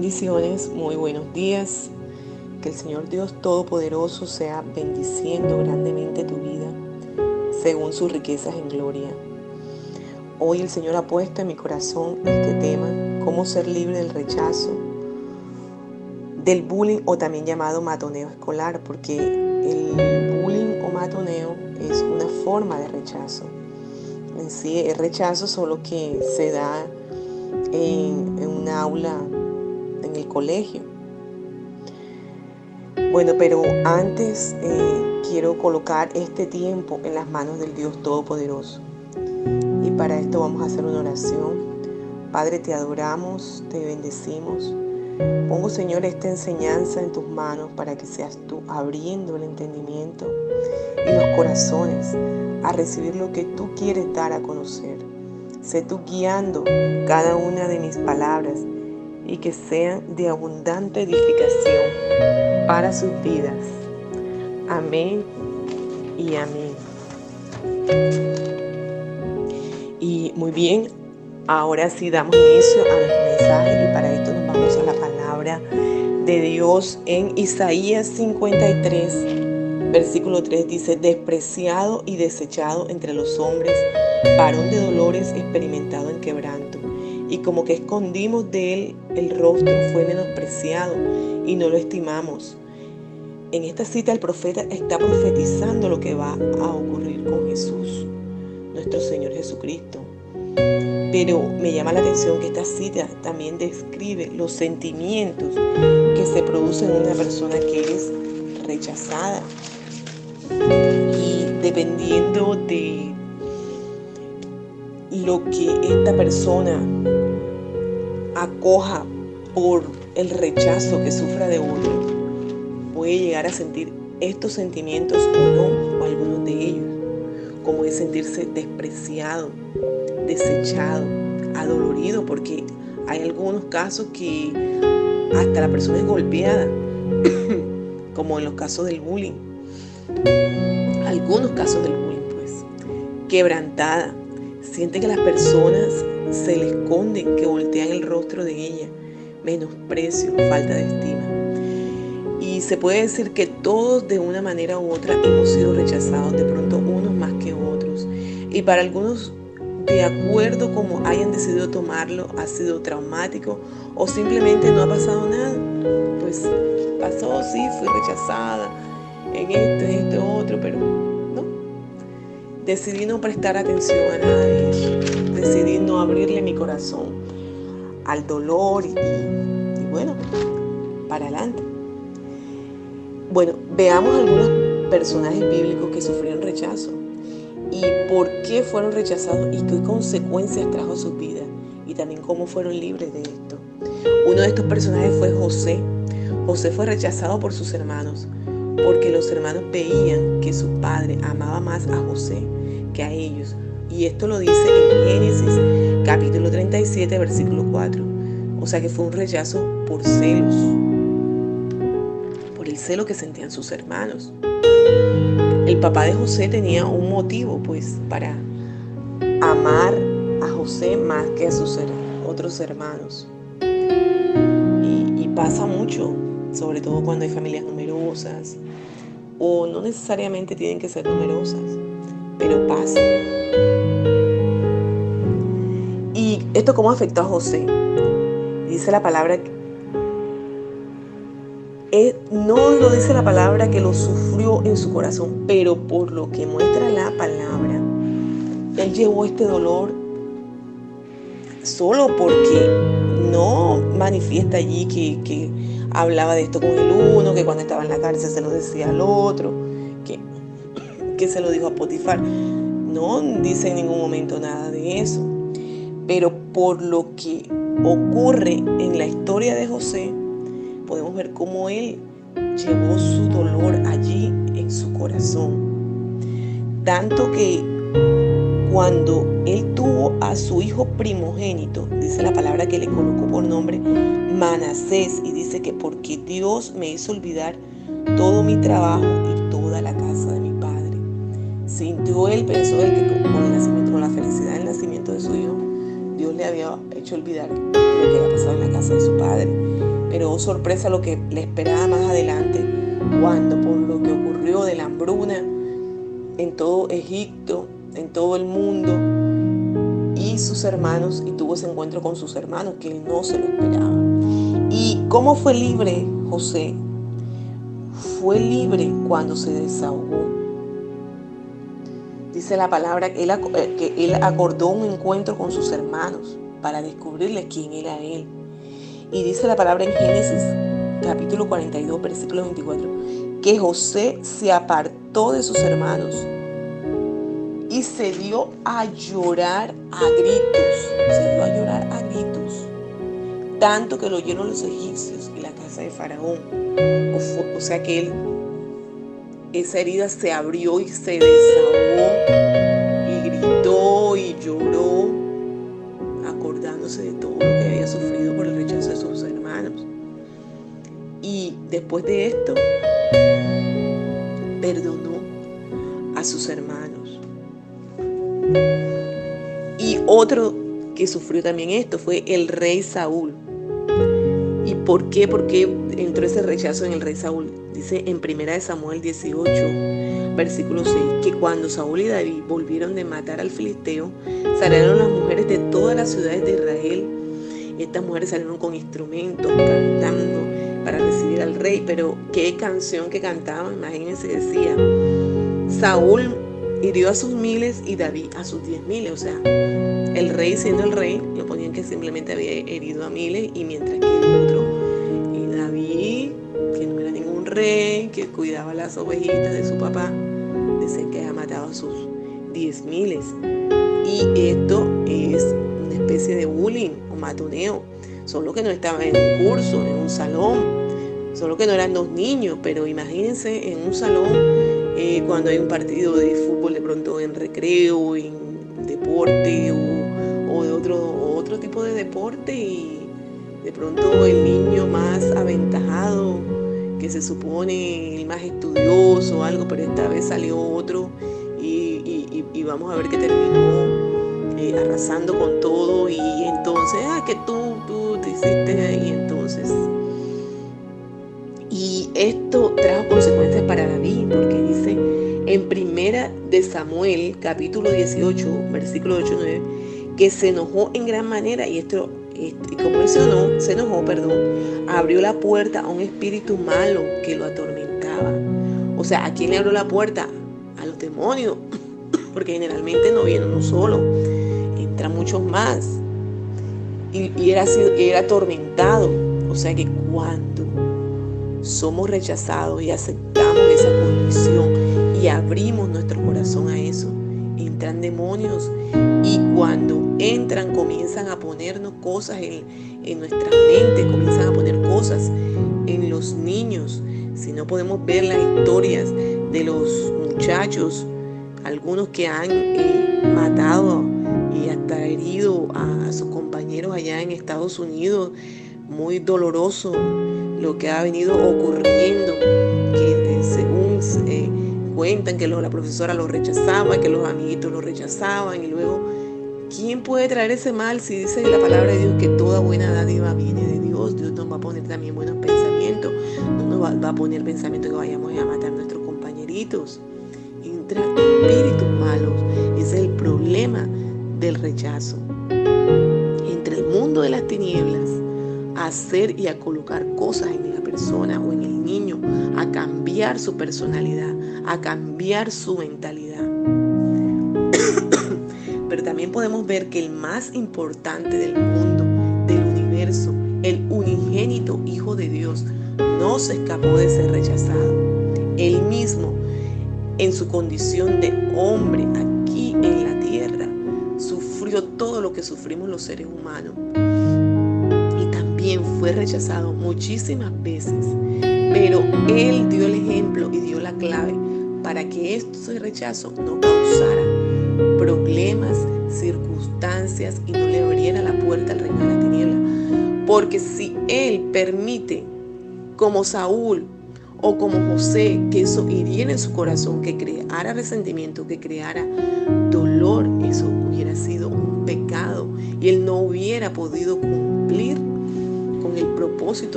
Bendiciones, muy buenos días. Que el Señor Dios Todopoderoso sea bendiciendo grandemente tu vida según sus riquezas en gloria. Hoy el Señor ha puesto en mi corazón este tema: cómo ser libre del rechazo, del bullying o también llamado matoneo escolar, porque el bullying o matoneo es una forma de rechazo. En sí es rechazo, solo que se da en un aula, en el colegio. Bueno, pero antes quiero colocar este tiempo en las manos del Dios Todopoderoso. Y para esto vamos a hacer una oración. Padre, te adoramos, te bendecimos. Pongo, Señor, esta enseñanza en tus manos para que seas tú abriendo el entendimiento y los corazones a recibir lo que tú quieres dar a conocer. Sé tú guiando cada una de mis palabras y que sean de abundante edificación para sus vidas. Amén y amén. Y muy bien, ahora sí damos inicio a nuestro mensaje y para esto nos vamos a la palabra de Dios en Isaías 53, versículo 3 dice: despreciado y desechado entre los hombres, varón de dolores, experimentado en quebranto. Y como que escondimos de él el rostro, fue menospreciado y no lo estimamos. En esta cita el profeta está profetizando lo que va a ocurrir con Jesús, nuestro Señor Jesucristo. Pero me llama la atención que esta cita también describe los sentimientos que se producen en una persona que es rechazada. Y dependiendo de lo que esta persona acoja por el rechazo que sufra de otro, puede llegar a sentir estos sentimientos o no, o algunos de ellos, como es sentirse despreciado, desechado, adolorido, porque hay algunos casos que hasta la persona es golpeada, como en los casos del bullying. Algunos casos del bullying, pues, quebrantada, siente que las personas se le esconden, que voltean el rostro de ella, menosprecio, falta de estima. Y se puede decir que todos de una manera u otra hemos sido rechazados, de pronto unos más que otros. Y para algunos, de acuerdo como hayan decidido tomarlo, ha sido traumático o simplemente no ha pasado nada. Pues pasó, sí, fui rechazada en esto, otro, pero no. Decidí no prestar atención a nada de eso. Decidí no abrirle mi corazón al dolor y bueno, para adelante. Bueno, veamos algunos personajes bíblicos que sufrieron rechazo y por qué fueron rechazados y qué consecuencias trajo a sus vidas y también cómo fueron libres de esto. Uno de estos personajes fue José. José fue rechazado por sus hermanos porque los hermanos veían que su padre amaba más a José que a ellos. Y esto lo dice en Génesis capítulo 37, versículo 4. O sea que fue un rechazo por celos, por el celo que sentían sus hermanos. El papá de José tenía un motivo, pues, para amar a José más que a sus otros hermanos. Y pasa mucho, sobre todo cuando hay familias numerosas, o no necesariamente tienen que ser numerosas, pero pasa. ¿Y esto cómo afectó a José? Dice la palabra, no lo dice la palabra que lo sufrió en su corazón, pero por lo que muestra la palabra, él llevó este dolor solo porque no manifiesta allí que hablaba de esto con el uno, que cuando estaba en la cárcel se lo decía al otro, que se lo dijo a Potifar. No dice en ningún momento nada de eso. Pero por lo que ocurre en la historia de José, podemos ver cómo él llevó su dolor allí en su corazón. Tanto que cuando él tuvo a su hijo primogénito, dice la palabra que le colocó por nombre Manasés, y dice que porque Dios me hizo olvidar todo mi trabajo y toda la casa de mi padre. Sintió él, pensó él que con la felicidad del nacimiento de su hijo, Dios le había hecho olvidar lo que había pasado en la casa de su padre. pero oh sorpresa lo que le esperaba más adelante, cuando por lo que ocurrió de la hambruna en todo Egipto, en todo el mundo, y sus hermanos, y tuvo ese encuentro con sus hermanos que él no se lo esperaba. ¿Y cómo fue libre José? Fue libre cuando se desahogó. Dice la palabra que él acordó un encuentro con sus hermanos para descubrirles quién era él. Y dice la palabra en Génesis capítulo 42, versículo 24, que José se apartó de sus hermanos y se dio a llorar a gritos. Se dio a llorar a gritos. Tanto que lo oyeron los egipcios y la casa de Faraón. O sea que esa herida se abrió y se desahogó y gritó y lloró, acordándose de todo lo que había sufrido por el rechazo de sus hermanos. Y después de esto, perdonó a sus hermanos. Y otro que sufrió también esto fue el rey Saúl. ¿Y por qué? Porque entró ese rechazo en el rey Saúl. Dice en 1 Samuel 18, versículo 6, que cuando Saúl y David volvieron de matar al filisteo, salieron las mujeres de todas las ciudades de Israel. Estas mujeres salieron con instrumentos, cantando para recibir al rey. Pero qué canción que cantaban, imagínense, decía: Saúl hirió a sus miles y David a sus 10,000. O sea, el rey, siendo el rey, lo ponían que simplemente había herido a miles, y mientras que el otro, David, que no era ningún rey, que cuidaba las ovejitas de su papá, decían que había matado a sus 10,000. Y esto es una especie de bullying o matoneo, solo que no estaba en un curso, en un salón, solo que no eran 2 niños, pero imagínense en un salón, cuando hay un partido de fútbol de pronto en recreo, en deporte o de otro tipo de deporte, y de pronto el niño más aventajado, que se supone el más estudioso o algo, pero esta vez salió otro y vamos a ver que terminó arrasando con todo, y entonces, que tú te hiciste ahí entonces. Y esto trajo consecuencias para David, porque dice en 1 Samuel capítulo 18, versículo 8-9, que se enojó en gran manera, y como él se enojó, abrió la puerta a un espíritu malo que lo atormentaba. O sea, ¿a quién le abrió la puerta? A los demonios, porque generalmente no viene uno solo, entran muchos más. Y era atormentado. O sea que cuando somos rechazados y aceptamos esa condición y abrimos nuestro corazón a eso, entran demonios, y cuando entran comienzan a ponernos cosas en nuestras mentes, comienzan a poner cosas en los niños. Si no podemos ver las historias de los muchachos, algunos que han matado y hasta herido a sus compañeros allá en Estados Unidos, muy doloroso lo que ha venido ocurriendo, que según cuentan que la profesora lo rechazaba, que los amiguitos lo rechazaban, y luego, ¿quién puede traer ese mal si dice la palabra de Dios que toda buena dádiva viene de Dios? Dios nos va a poner también buenos pensamientos, no nos va a poner pensamientos que vayamos a matar a nuestros compañeritos. Entra espíritus malos. Ese es el problema del rechazo. Entre el mundo de las tinieblas, a hacer y a colocar cosas en la persona o en el niño, a cambiar su personalidad, a cambiar su mentalidad. Pero también podemos ver que el más importante del mundo, del universo, el unigénito Hijo de Dios, no se escapó de ser rechazado. Él mismo, en su condición de hombre aquí en la tierra, sufrió todo lo que sufrimos los seres humanos. Fue rechazado muchísimas veces, pero él dio el ejemplo y dio la clave para que este rechazo no causara problemas, circunstancias, y no le abriera la puerta al reino de la tiniebla. Porque si él permite, como Saúl o como José, que eso hiriera en su corazón, que creara resentimiento, que creara dolor, eso hubiera sido un pecado y él no hubiera podido cumplir con el propósito